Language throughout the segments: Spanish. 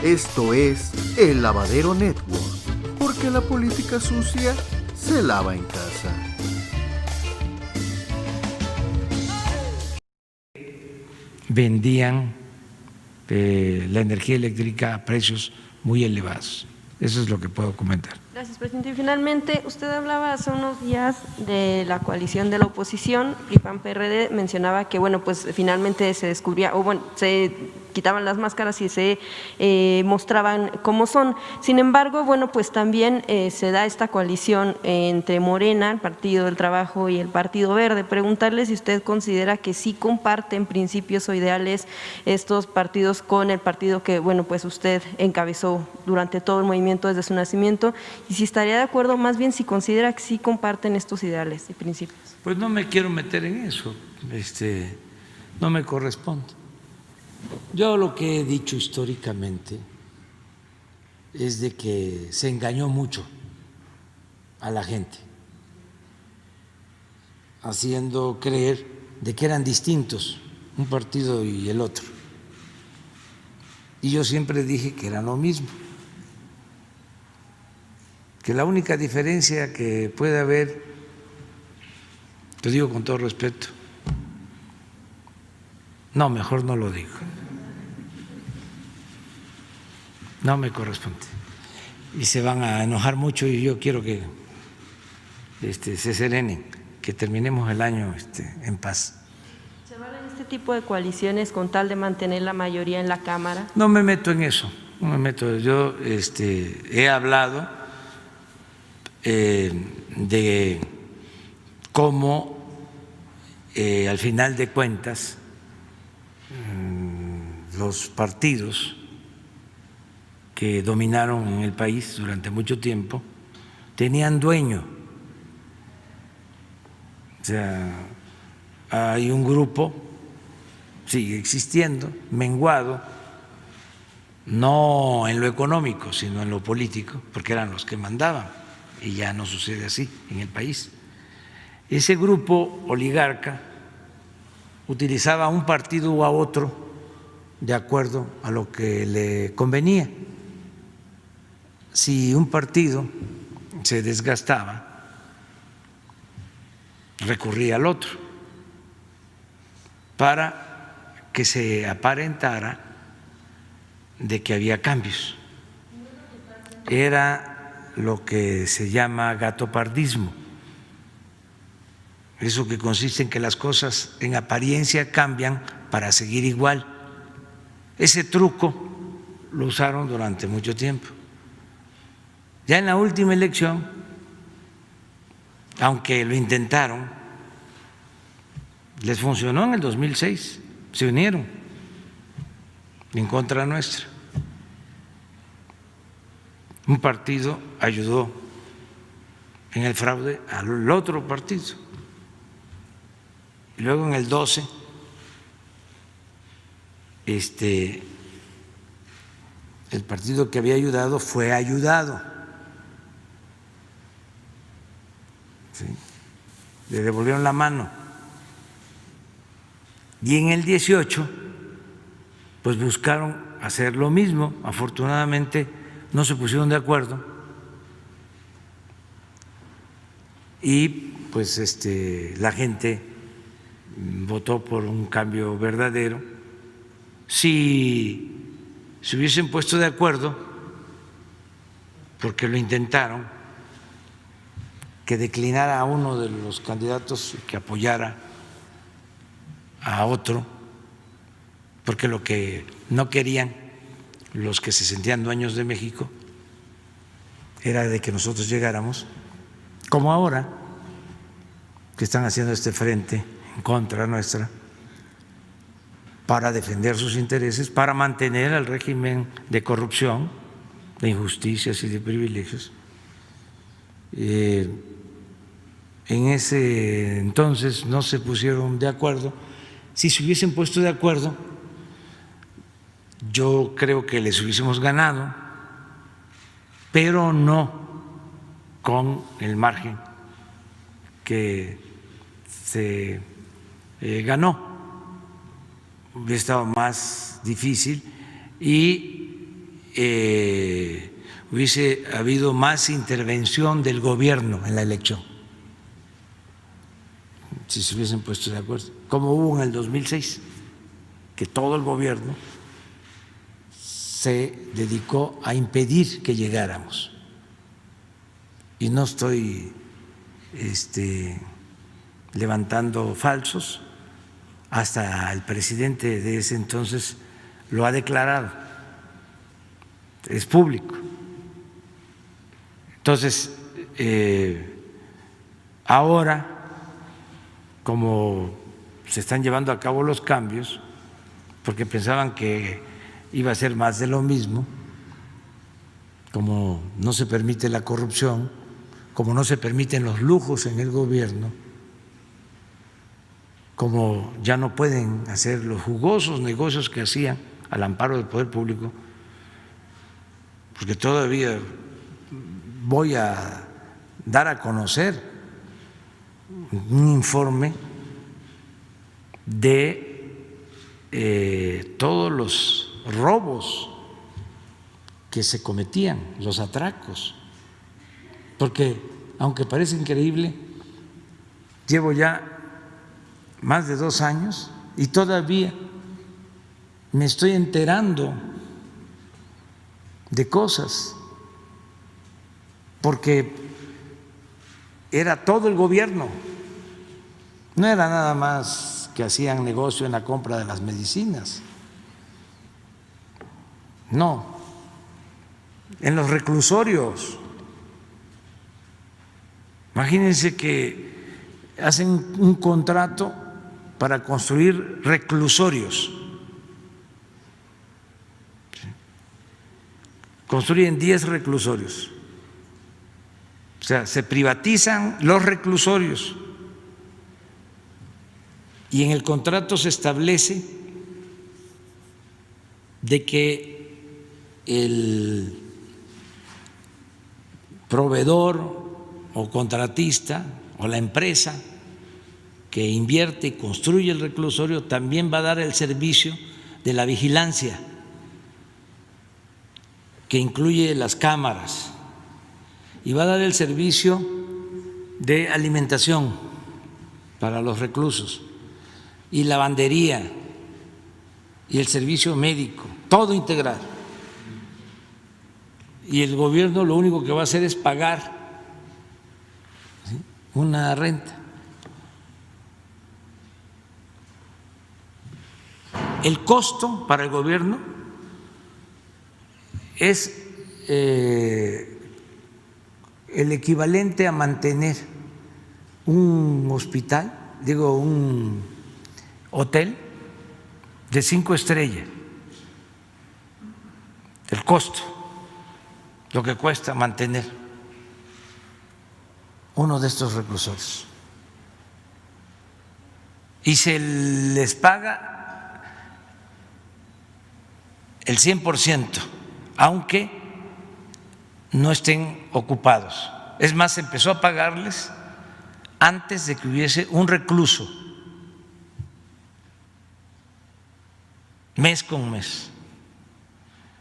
Esto es El Lavadero Network, porque la política sucia se lava en casa. Vendían la energía eléctrica a precios muy elevados. Eso es lo que puedo comentar. Gracias, presidente. Y finalmente, usted hablaba hace unos días de la coalición de la oposición, PRI-PAN-PRD, mencionaba que, bueno, pues finalmente se descubría, o bueno, se quitaban las máscaras y se mostraban cómo son. Sin embargo, bueno, pues también se da esta coalición entre Morena, el Partido del Trabajo, y el Partido Verde. Preguntarle si usted considera que sí comparten principios o ideales estos partidos con el partido que, bueno, pues usted encabezó durante todo el movimiento desde su nacimiento, y si estaría de acuerdo, más bien si considera que sí comparten estos ideales y principios. Pues no me quiero meter en eso, no me corresponde. Yo lo que he dicho históricamente es de que se engañó mucho a la gente, haciendo creer de que eran distintos un partido y el otro. Y yo siempre dije que eran lo mismo, que la única diferencia que puede haber, te digo con todo respeto, no, mejor no lo digo, no me corresponde, y se van a enojar mucho y yo quiero que se serenen, que terminemos el año en paz. ¿Se valen este tipo de coaliciones con tal de mantener la mayoría en la Cámara? No me meto en eso, no me meto. Yo he hablado de cómo al final de cuentas los partidos que dominaron en el país durante mucho tiempo tenían dueño. O sea, hay un grupo, sigue existiendo, menguado, no en lo económico, sino en lo político, porque eran los que mandaban, y ya no sucede así en el país. Ese grupo oligarca utilizaba a un partido u a otro de acuerdo a lo que le convenía. Si un partido se desgastaba, recurría al otro para que se aparentara de que había cambios. Era lo que se llama gatopardismo, eso que consiste en que las cosas en apariencia cambian para seguir igual. Ese truco lo usaron durante mucho tiempo. Ya en la última elección, aunque lo intentaron, les funcionó en el 2006, se unieron en contra nuestra. Un partido ayudó en el fraude al otro partido. Y luego en el 12, el partido que había ayudado fue ayudado. ¿Sí? Le devolvieron la mano. Y en el 18, pues buscaron hacer lo mismo. Afortunadamente no se pusieron de acuerdo y pues la gente votó por un cambio verdadero. Si se hubiesen puesto de acuerdo, porque lo intentaron, que declinara a uno de los candidatos y que apoyara a otro, porque lo que no querían los que se sentían dueños de México era de que nosotros llegáramos, como ahora, que están haciendo este frente en contra nuestra, para defender sus intereses, para mantener el régimen de corrupción, de injusticias y de privilegios. En ese entonces no se pusieron de acuerdo. Si se hubiesen puesto de acuerdo, yo creo que les hubiésemos ganado, pero no con el margen que se ganó. Hubiera estado más difícil y hubiese habido más intervención del gobierno en la elección, si se hubiesen puesto de acuerdo, como hubo en el 2006, que todo el gobierno se dedicó a impedir que llegáramos. Y no estoy levantando falsos, hasta el presidente de ese entonces lo ha declarado, es público. Entonces, ahora, como se están llevando a cabo los cambios, porque pensaban que iba a ser más de lo mismo, como no se permite la corrupción, como no se permiten los lujos en el gobierno, como ya no pueden hacer los jugosos negocios que hacían al amparo del poder público, porque todavía voy a dar a conocer un informe de todos los robos que se cometían, los atracos, porque aunque parece increíble, llevo ya más de 2 años y todavía me estoy enterando de cosas, porque era todo el gobierno, no era nada más que hacían negocio en la compra de las medicinas, no, en los reclusorios. Imagínense que hacen un contrato para construir reclusorios, construyen 10 reclusorios, o sea, se privatizan los reclusorios y en el contrato se establece de que el proveedor o contratista o la empresa que invierte y construye el reclusorio también va a dar el servicio de la vigilancia, que incluye las cámaras, y va a dar el servicio de alimentación para los reclusos, y lavandería, y el servicio médico, todo integral. Y el gobierno lo único que va a hacer es pagar una renta. El costo para el gobierno es el equivalente a mantener un hospital, un hotel de 5 estrellas, el costo, lo que cuesta mantener uno de estos reclusorios. Y se les paga el 100%, aunque no estén ocupados. Es más, se empezó a pagarles antes de que hubiese un recluso, mes con mes.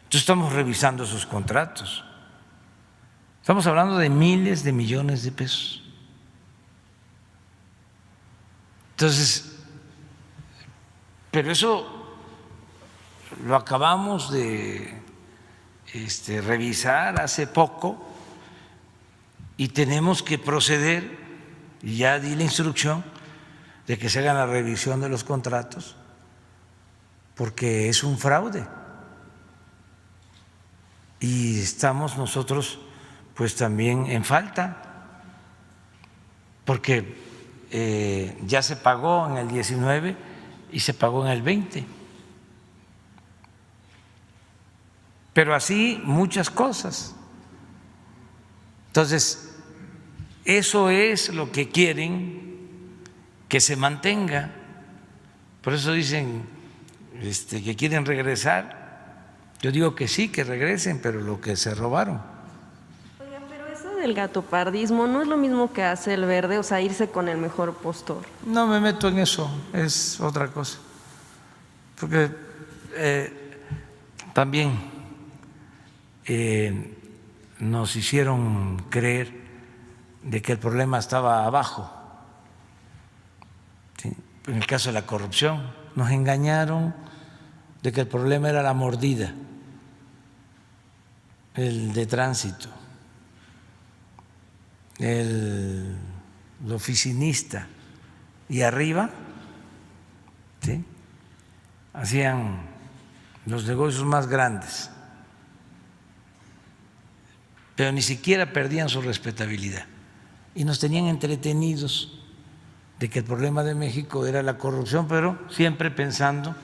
Entonces estamos revisando esos contratos. Estamos hablando de miles de millones de pesos. Entonces, pero eso lo acabamos de revisar hace poco y tenemos que proceder, y ya di la instrucción de que se haga la revisión de los contratos, porque es un fraude y estamos nosotros pues también en falta, porque ya se pagó en el 19 y se pagó en el 20. Pero así muchas cosas. Entonces, eso es lo que quieren que se mantenga. Por eso dicen que quieren regresar. Yo digo que sí, que regresen, pero lo que se robaron. Oiga, pero eso del gatopardismo no es lo mismo que hace el Verde, o sea, irse con el mejor postor. No me meto en eso, es otra cosa. Porque también nos hicieron creer de que el problema estaba abajo. ¿Sí? En el caso de la corrupción, nos engañaron de que el problema era la mordida, el de tránsito, el oficinista, y arriba, ¿sí?, hacían los negocios más grandes, pero ni siquiera perdían su respetabilidad y nos tenían entretenidos de que el problema de México era la corrupción, pero siempre pensando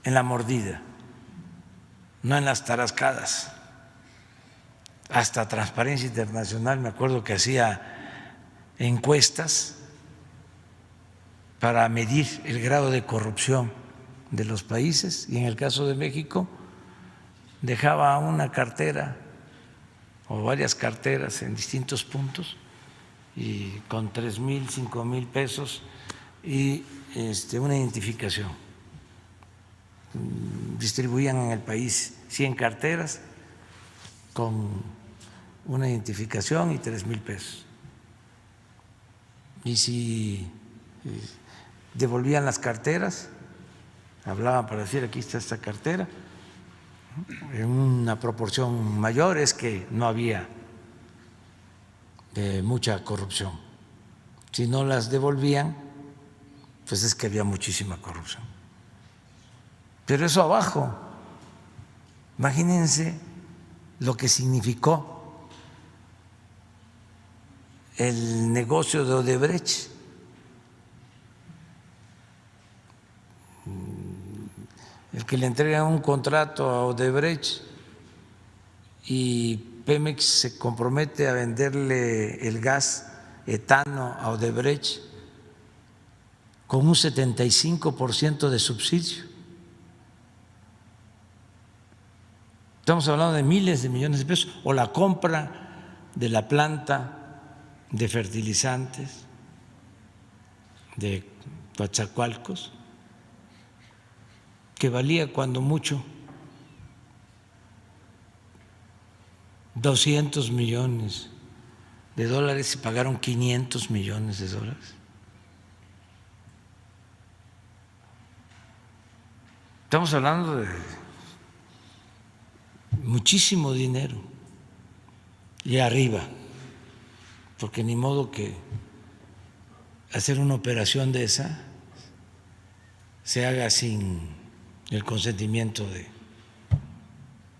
en la mordida, no en las tarascadas. Hasta Transparencia Internacional, me acuerdo que hacía encuestas para medir el grado de corrupción de los países, y en el caso de México dejaba una cartera o varias carteras en distintos puntos y con 3,000, 5,000 pesos y una identificación. Distribuían en el país 100 carteras con una identificación y 3,000 pesos. Y si devolvían las carteras, hablaban para decir aquí está esta cartera, en una proporción mayor es que no había mucha corrupción. Si no las devolvían, pues es que había muchísima corrupción. Pero eso abajo, imagínense lo que significó el negocio de Odebrecht. El que le entrega un contrato a Odebrecht y Pemex se compromete a venderle el gas etano a Odebrecht con un 75% de subsidio. Estamos hablando de miles de millones de pesos, o la compra de la planta de fertilizantes de Coatzacoalcos, que valía cuando mucho 200 millones de dólares y pagaron 500 millones de dólares. Estamos hablando de muchísimo dinero y arriba, porque ni modo que hacer una operación de esa se haga sin el consentimiento de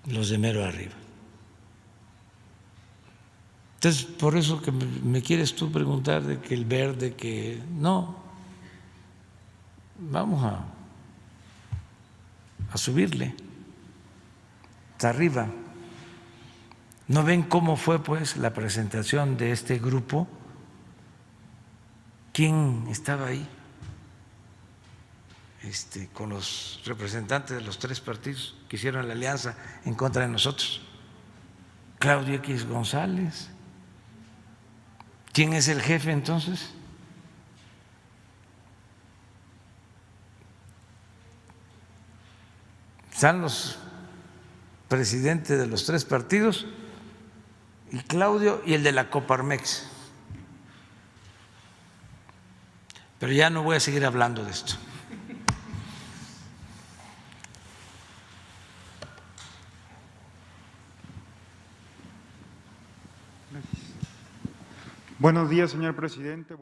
los de mero arriba. Entonces, por eso que me quieres tú preguntar de que el verde, que no, vamos a subirle hasta arriba. ¿No ven cómo fue pues la presentación de este grupo? ¿Quién estaba ahí? Con los representantes de los 3 partidos que hicieron la alianza en contra de nosotros. Claudio X González. ¿Quién es el jefe entonces? Están los presidentes de los 3 partidos y Claudio y el de la Coparmex. Pero ya no voy a seguir hablando de esto. Buenos días, señor presidente.